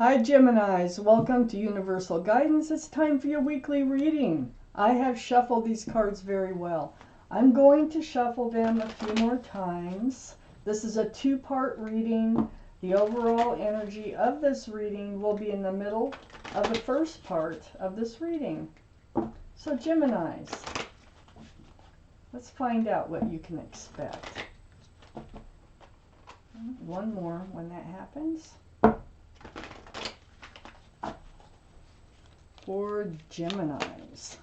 Hi Geminis, welcome to Universal Guidance. It's time for your weekly reading. I have shuffled these cards very well. I'm going to shuffle them a few more times. This is a two-part reading. The overall energy of this reading will be in the middle of the first part of this reading. So Geminis, let's find out what you can expect. One more when that happens. For Geminis.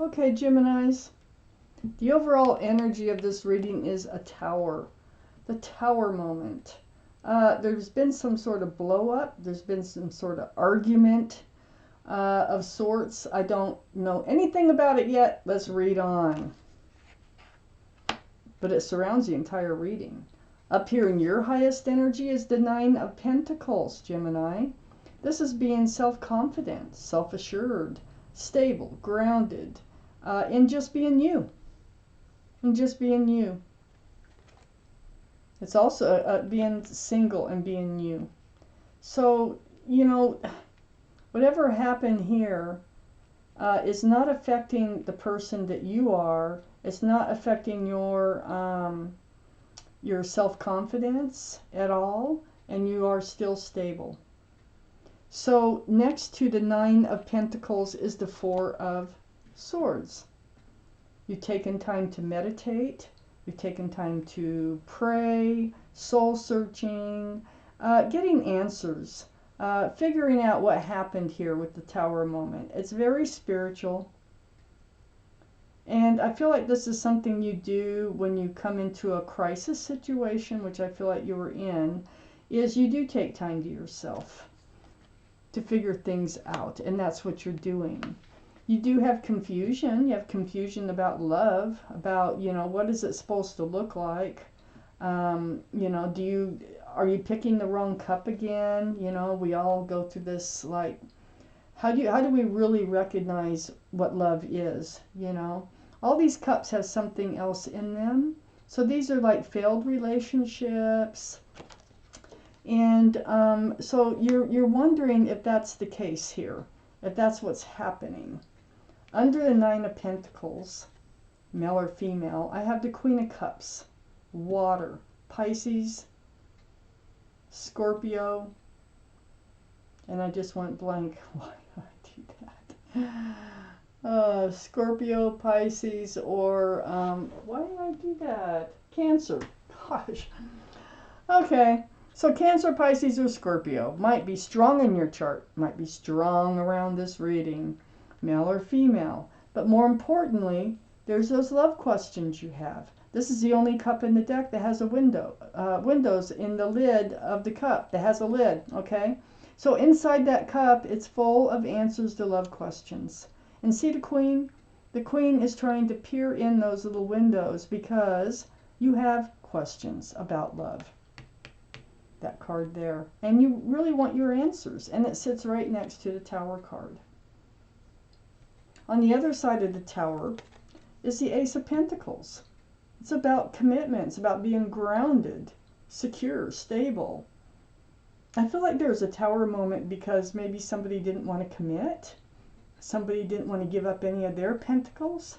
Okay, Geminis. The overall energy of this reading is a tower. The tower moment. There's been some sort of blow up. There's been some sort of argument of sorts. I don't know anything about it yet. Let's read on. But it surrounds the entire reading. Up here in your highest energy is the Nine of Pentacles, Gemini. This is being self-confident, self-assured, stable, grounded, in just being you. In just being you. It's also being single and being you. So, you know, whatever happened here is not affecting the person that you are. It's not affecting your self-confidence at all, and you are still stable. So next to the Nine of Pentacles is the Four of Swords. You've taken time to meditate. You've taken time to pray, soul searching, getting answers, figuring out what happened here with the Tower moment. It's very spiritual. And I feel like this is something you do when you come into a crisis situation, which I feel like you were in, is you do take time to yourself to figure things out. And that's what you're doing. You do have confusion. You have confusion about love, about, you know, what is it supposed to look like? You know, are you picking the wrong cup again? You know, we all go through this, like, how do we really recognize what love is? You know, all these cups have something else in them. So these are like failed relationships. And so you're wondering if that's the case here, if that's what's happening. Under the Nine of Pentacles, male or female, I have the Queen of Cups, water, Pisces, Scorpio, and I just went blank. Why did I do that? Scorpio, Pisces, or, why did I do that? Cancer. Gosh. Okay, so Cancer, Pisces, or Scorpio might be strong in your chart, might be strong around this reading. Male or female. But more importantly, there's those love questions you have. This is the only cup in the deck that has a windows in the lid of the cup that has a lid, okay? So inside that cup, it's full of answers to love questions. And see the Queen? The Queen is trying to peer in those little windows because you have questions about love. That card there. And you really want your answers. And it sits right next to the Tower card. On the other side of the Tower is the Ace of Pentacles. It's about commitment. It's about being grounded, secure, stable. I feel like there's a Tower moment because maybe somebody didn't want to commit. Somebody didn't want to give up any of their pentacles.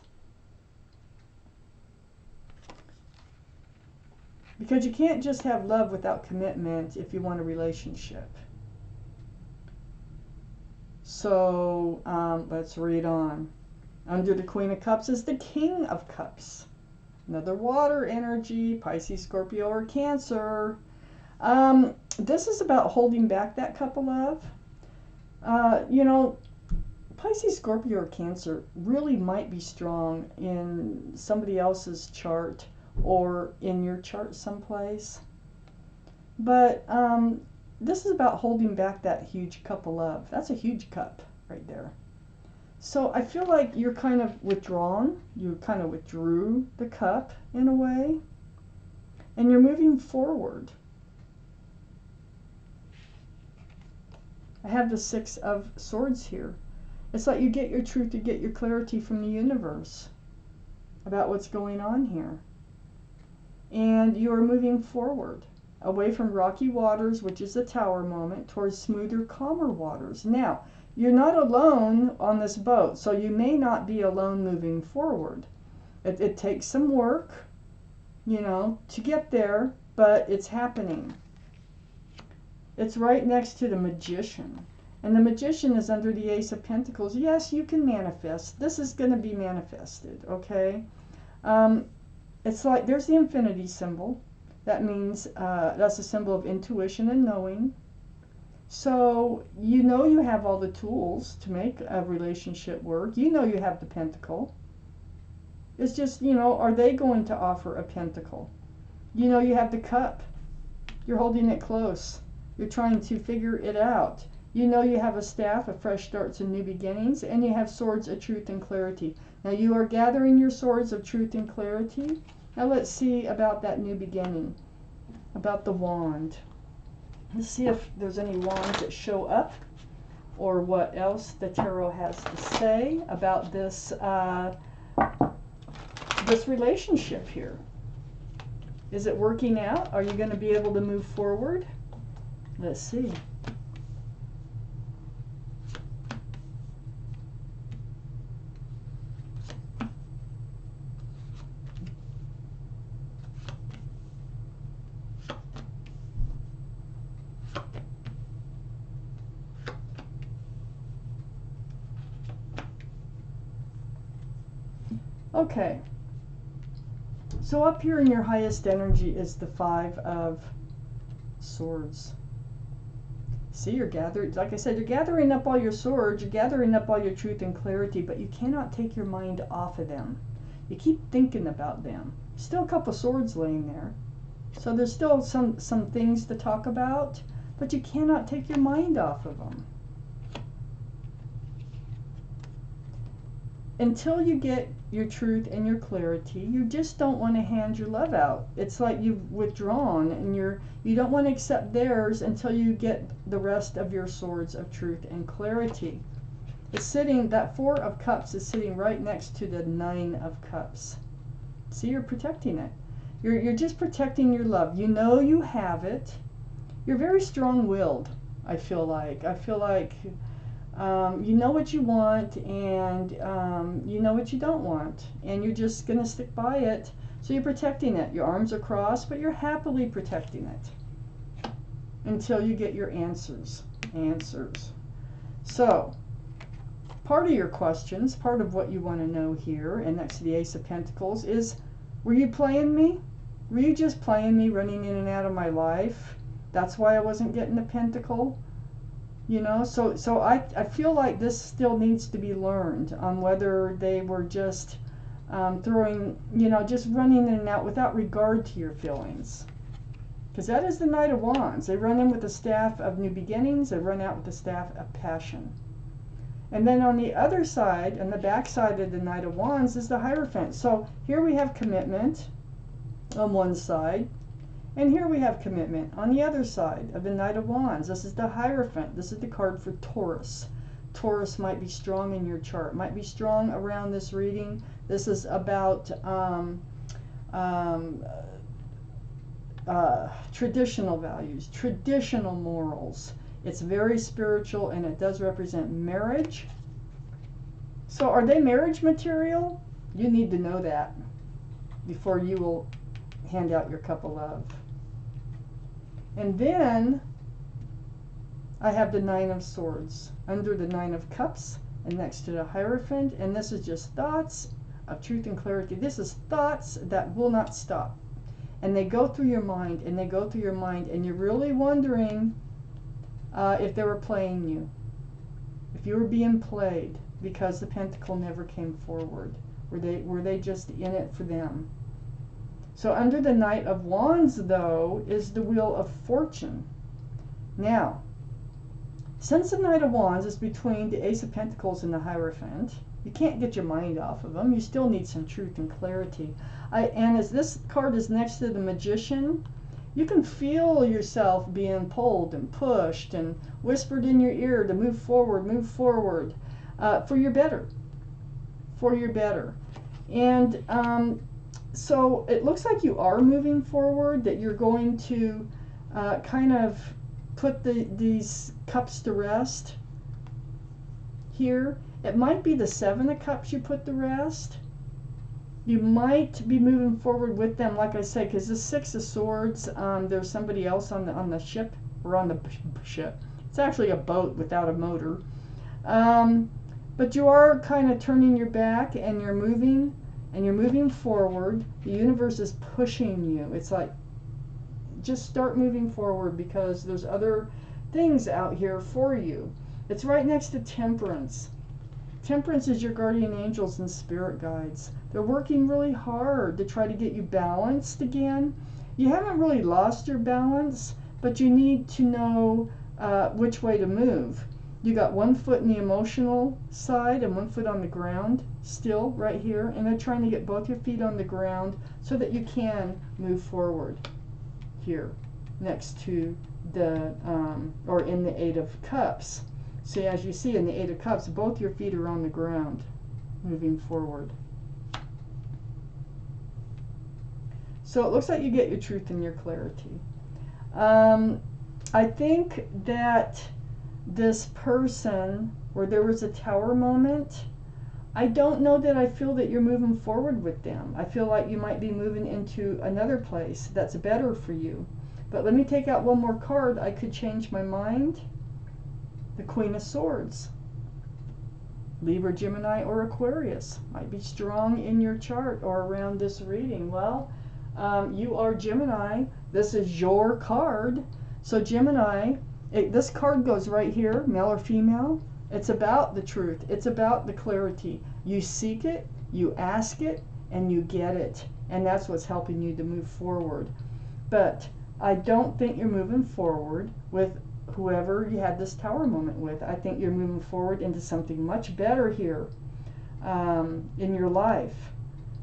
Because you can't just have love without commitment if you want a relationship. So let's read on. Under the Queen of Cups is the King of Cups. Another water energy, Pisces, Scorpio, or Cancer. This is about holding back that cup of love. You know, Pisces, Scorpio, or Cancer really might be strong in somebody else's chart or in your chart someplace. But this is about holding back that huge cup of love. That's a huge cup right there. So I feel like you're kind of withdrawn. You kind of withdrew the cup in a way. and you're moving forward. I have the Six of Swords here. It's like you get your truth, you get your clarity from the universe about what's going on here. And you are moving forward, away from rocky waters, which is the Tower moment, towards smoother, calmer waters. Now, you're not alone on this boat, so you may not be alone moving forward. It takes some work, you know, to get there, but it's happening. It's right next to the Magician. And the Magician is under the Ace of Pentacles. Yes, you can manifest. This is going to be manifested, okay? It's like there's the infinity symbol. That means that's a symbol of intuition and knowing. So you know you have all the tools to make a relationship work. You know you have the Pentacle. It's just, you know, are they going to offer a Pentacle? You know you have the Cup. You're holding it close. You're trying to figure it out. You know you have a Staff of fresh starts and new beginnings, and you have Swords of truth and clarity. Now you are gathering your swords of truth and clarity. Now let's see about that new beginning, about the wand. Let's see if there's any wands that show up, or what else the tarot has to say about this this relationship here. Is it working out? Are you going to be able to move forward? Let's see. Okay. So up here in your highest energy is the Five of Swords. See, you're gathering, like I said, you're gathering up all your swords, you're gathering up all your truth and clarity, but you cannot take your mind off of them. You keep thinking about them. Still a couple swords laying there. So there's still some things to talk about, but you cannot take your mind off of them. Until you get your truth and your clarity, you just don't want to hand your love out. It's like you've withdrawn, and you don't want to accept theirs until you get the rest of your swords of truth and clarity. It's sitting, that Four of Cups is sitting right next to the Nine of Cups. See, you're protecting it. You're just protecting your love. You know you have it. You're very strong-willed, I feel like. You know what you want, and you know what you don't want, and you're just going to stick by it. So you're protecting it. Your arms are crossed, but you're happily protecting it until you get your answers. So part of your questions, part of what you want to know here, and next to the Ace of Pentacles, is, were you playing me? Were you just playing me, running in and out of my life? That's why I wasn't getting the Pentacle. You know, so I feel like this still needs to be learned on whether they were just throwing, you know, just running in and out without regard to your feelings. Because that is the Knight of Wands. They run in with the Staff of new beginnings. They run out with the Staff of passion. And then on the other side, on the back side of the Knight of Wands, is the Hierophant. So here we have commitment on one side. And here we have commitment on the other side of the Knight of Wands. This is the Hierophant. This is the card for Taurus. Taurus might be strong in your chart, might be strong around this reading. This is about traditional values, traditional morals. It's very spiritual, and it does represent marriage. So are they marriage material? You need to know that before you will hand out your cup of love. And then I have the Nine of Swords under the Nine of Cups and next to the Hierophant. And this is just thoughts of truth and clarity. This is thoughts that will not stop. And they go through your mind, and they go through your mind, and you're really wondering if they were playing you. If you were being played because the Pentacle never came forward. Were they just in it for them? So under the Knight of Wands, though, is the Wheel of Fortune. Now, since the Knight of Wands is between the Ace of Pentacles and the Hierophant, You can't get your mind off of them. You still need some truth and clarity. And as this card is next to the Magician, you can feel yourself being pulled and pushed and whispered in your ear to move forward, for your better, for your better. And so it looks like you are moving forward, that you're going to kind of put these cups to rest here. It might be the Seven of Cups you put to rest. You might be moving forward with them, like I said, because the Six of Swords, there's somebody else on the ship, or on the ship. It's actually a boat without a motor. But you are kind of turning your back, and you're moving forward. The universe is pushing you. It's like, just start moving forward, because there's other things out here for you. It's right next to Temperance. Temperance is your guardian angels and spirit guides. They're working really hard to try to get you balanced again. You haven't really lost your balance, but you need to know which way to move. You got one foot in the emotional side and one foot on the ground still right here, and they're trying to get both your feet on the ground so that you can move forward here next to the or in the Eight of Cups. See, as you see in the Eight of Cups, both your feet are on the ground moving forward. So it looks like you get your truth and your clarity. I think that this person, where there was a Tower moment, I don't know that I feel that you're moving forward with them. I feel like you might be moving into another place that's better for you. But let me take out one more card. I could change my mind. The Queen of Swords. Libra, Gemini, or Aquarius might be strong in your chart or around this reading. Well, you are Gemini. This is your card. So Gemini, this card goes right here, male or female. It's about the truth. It's about the clarity. You seek it, you ask it, and you get it. And that's what's helping you to move forward. But I don't think you're moving forward with whoever you had this Tower moment with. I think you're moving forward into something much better here in your life.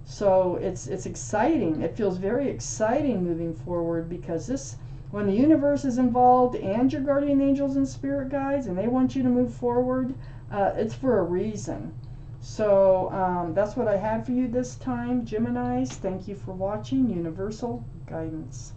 So it's exciting. It feels very exciting moving forward, because this, when the universe is involved and your guardian angels and spirit guides, and they want you to move forward, it's for a reason. So that's what I have for you this time, Geminis. Thank you for watching Universal Guidance.